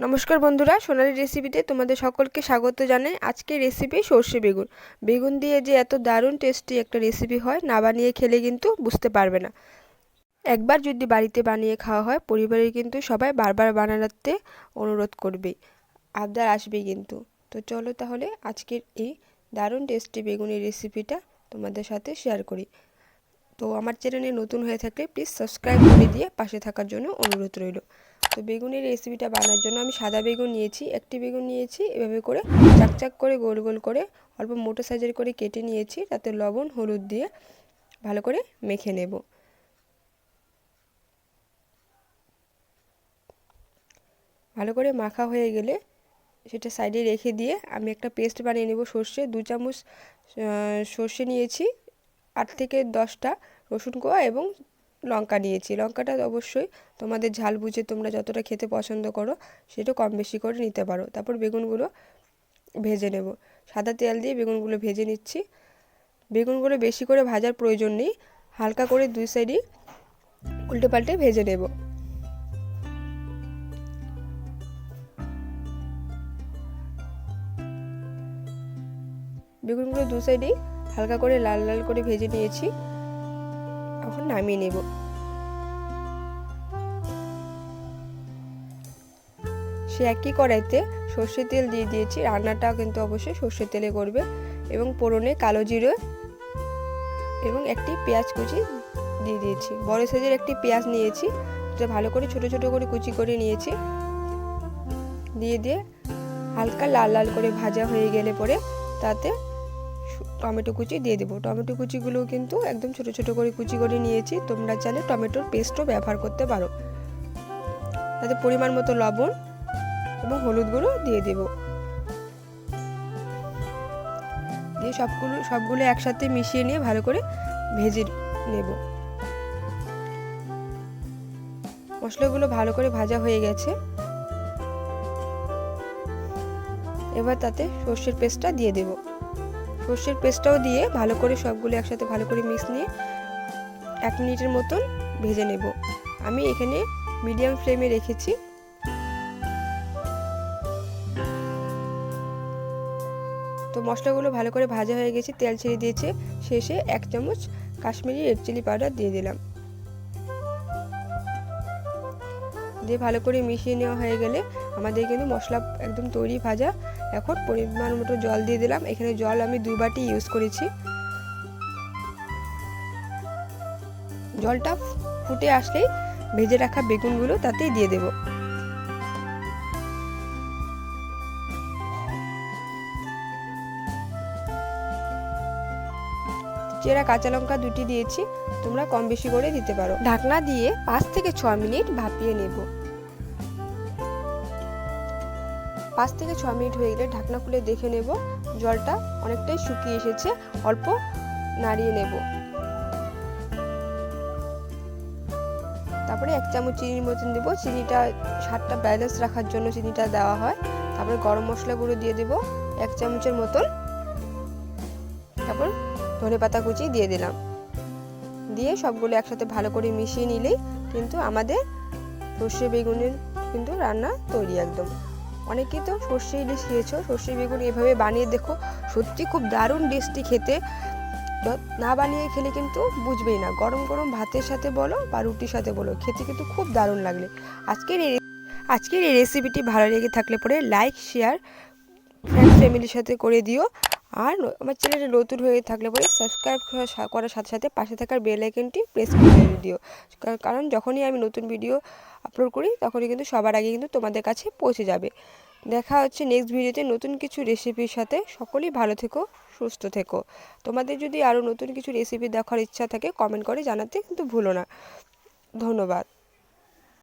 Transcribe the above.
নমস্কার বন্ধুরা, সোনালী রেসিপিতে তোমাদের সকলকে স্বাগত জানাই। আজকে রেসিপি সর্ষে বেগুন। বেগুন দিয়ে যে এত দারুণ টেস্টি একটা রেসিপি হয়, না বানিয়ে খেলে কিন্তু বুঝতে পারবে না। একবার যদি বাড়িতে বানিয়ে খাওয়া হয়, পরিবারের কিন্তু সবাই বারবার বানাতে অনুরোধ করবে, আবদার আসবে কিন্তু। তো চলো তাহলে আজকের এই দারুণ টেস্টি বেগুনের রেসিপিটা তোমাদের সাথে শেয়ার করি। তো আমার চ্যানেলে নতুন হয়ে থাকলে প্লিজ সাবস্ক্রাইব করে দিয়ে পাশে থাকার জন্য অনুরোধ রইল। তো বেগুনের রেসিপিটা বানানোর জন্য আমি সাদা বেগুন নিয়েছি, একটি বেগুন নিয়েছি, এভাবে করে চাকচাক করে গোল গোল করে অল্প মোটা সাইজের করে কেটে নিয়েছি। তাতে লবণ হলুদ দিয়ে ভালো করে মেখে নেব। ভালো করে মাখা হয়ে গেলে সেটা সাইডে রেখে দিয়ে আমি একটা পেস্ট বানিয়ে নেব। সর্ষে 2 চামচ সর্ষে নিয়েছি, 8 থেকে 10টা রসুন কোয়া এবং লঙ্কা নিয়েছি। লঙ্কাটা অবশ্যই তোমাদের ঝাল বুঝে তোমরা যতটা খেতে পছন্দ করো সেটা কম বেশি করে নিতে পারো। তারপর বেগুনগুলো ভেজে নেব। সাদা তেল দিয়ে বেগুনগুলো ভেজে নিচ্ছি। বেগুনগুলো বেশি করে ভাজার প্রয়োজন নেই, হালকা করে দুই সাইডই উল্টে পাল্টে ভেজে নেব। বেগুনগুলো দু সাইডেই হালকা করে লাল লাল করে ভেজে নিয়েছি। এখন নামিয়ে নেব। সে একই কড়াইতে সর্ষের তেল দিয়ে দিয়েছি। রান্নাটাও কিন্তু অবশ্যই সর্ষের তেলে করবে। এবং ফোড়নে কালো জিরে এবং একটি পেঁয়াজ কুচি দিয়ে দিয়েছি। বড় সাইজের একটি পেঁয়াজ নিয়েছি, সেটা ভালো করে ছোট ছোট করে কুচি করে নিয়েছি। দিয়ে হালকা লাল লাল করে ভাজা হয়ে গেলে পরে তাতে টমেটো কুচি দিয়ে দেবো। টমেটো কুচিগুলোও কিন্তু একদম ছোট ছোট করে কুচি করে নিয়েছি। তোমরা চাইলে টমেটোর পেস্টও ব্যবহার করতে পারো। তাতে পরিমাণ মতো লবণ এবং হলুদ গুঁড়ো দিয়ে দেব। দিয়ে সবগুলো একসাথে মিশিয়ে নিয়ে ভালো করে ভেজে নেব। মশলাগুলো ভালো করে ভাজা হয়ে গেছে। এবার তাতে সর্ষের পেস্টটা দিয়ে দেব। সর্ষের পেস্টটাও দিয়ে ভালো করে সবগুলো একসাথে ভালো করে মিক্স নিয়ে 1 মিনিটের মতন ভেজে নেব। আমি এখানে মিডিয়াম ফ্লেমে রেখেছি। তো মশলাগুলো ভালো করে ভাজা হয়ে গেছে, তেল ছেড়ে দিয়েছে। শেষে 1 চামচ কাশ্মীরি রেড চিলি পাউডার দিয়ে দিলাম। দিয়ে ভালো করে মিশিয়ে নেওয়া হয়ে গেলে আমাদের কিন্তু মশলা একদম তৈরি ভাজা। এখন পরিমাণ মতো জল দিয়ে দিলাম। এখানে জল আমি 2 বাটি ইউজ করেছি। জলটা ফুটে আসলেই ভেজে রাখা বেগুনগুলো তাতেই দিয়ে দেব। চেরা কাঁচা লঙ্কা 2টি দিয়েছি, তোমরা কম বেশি করে দিতে পারো। ঢাকনা দিয়ে 5 থেকে 6 মিনিট ভাপিয়ে নেব। 5 থেকে 6 মিনিট হয়ে গেলে ঢাকনা খুলে দেখে নেব। জলটা অনেকটাই শুকিয়ে এসেছে। অল্প নাড়িয়ে নেব। তারপরে 1 চামচ চিনির মতন দেব। চিনিটা স্বাদটা ব্যালেন্স রাখার জন্য চিনিটা দেওয়া হয়। তারপরে গরম মশলা গুঁড়ো দিয়ে দেব 1 চামচের মতন। তারপর ধনেপাতা কুচি দিয়ে দিলাম। দিয়ে সবগুলো একসাথে ভালো করে মিশিয়ে নিলেই কিন্তু আমাদের সর্ষে বেগুনের কিন্তু রান্না তৈরি একদম। অনেকেই তো সর্ষে ইলিশ খেয়েছো, সর্ষে বেগুন এভাবে বানিয়ে দেখো, সত্যি খুব দারুণ টেস্টি খেতে। না বানিয়ে খেলে কিন্তু বুঝবেই না। গরম গরম ভাতের সাথে বলো বা রুটির সাথে বলো, খেতে কিন্তু খুব দারুণ লাগবে। আজকের এই রেসিপিটি ভালো লেগে থাকলে পরে লাইক শেয়ার ফ্রেন্ডস ফ্যামিলির সাথে করে দিও। আর আমার চ্যানেলে নতুন হয়ে থাকলে পরে সাবস্ক্রাইব করার সাথে সাথে পাশে থাকার বেল আইকনটি প্রেস করে দিও। কারণ যখনই আমি নতুন ভিডিও আপলোড করি তখনই কিন্তু সবার আগে কিন্তু তোমাদের কাছে পৌঁছে যাবে। দেখা হচ্ছে নেক্সট ভিডিওতে নতুন কিছু রেসিপির সাথে। সকলেই ভালো থেকো, সুস্থ থেকো। তোমাদের যদি আরও নতুন কিছু রেসিপি দেখার ইচ্ছা থাকে কমেন্ট করে জানাতে কিন্তু ভুলো না। ধন্যবাদ।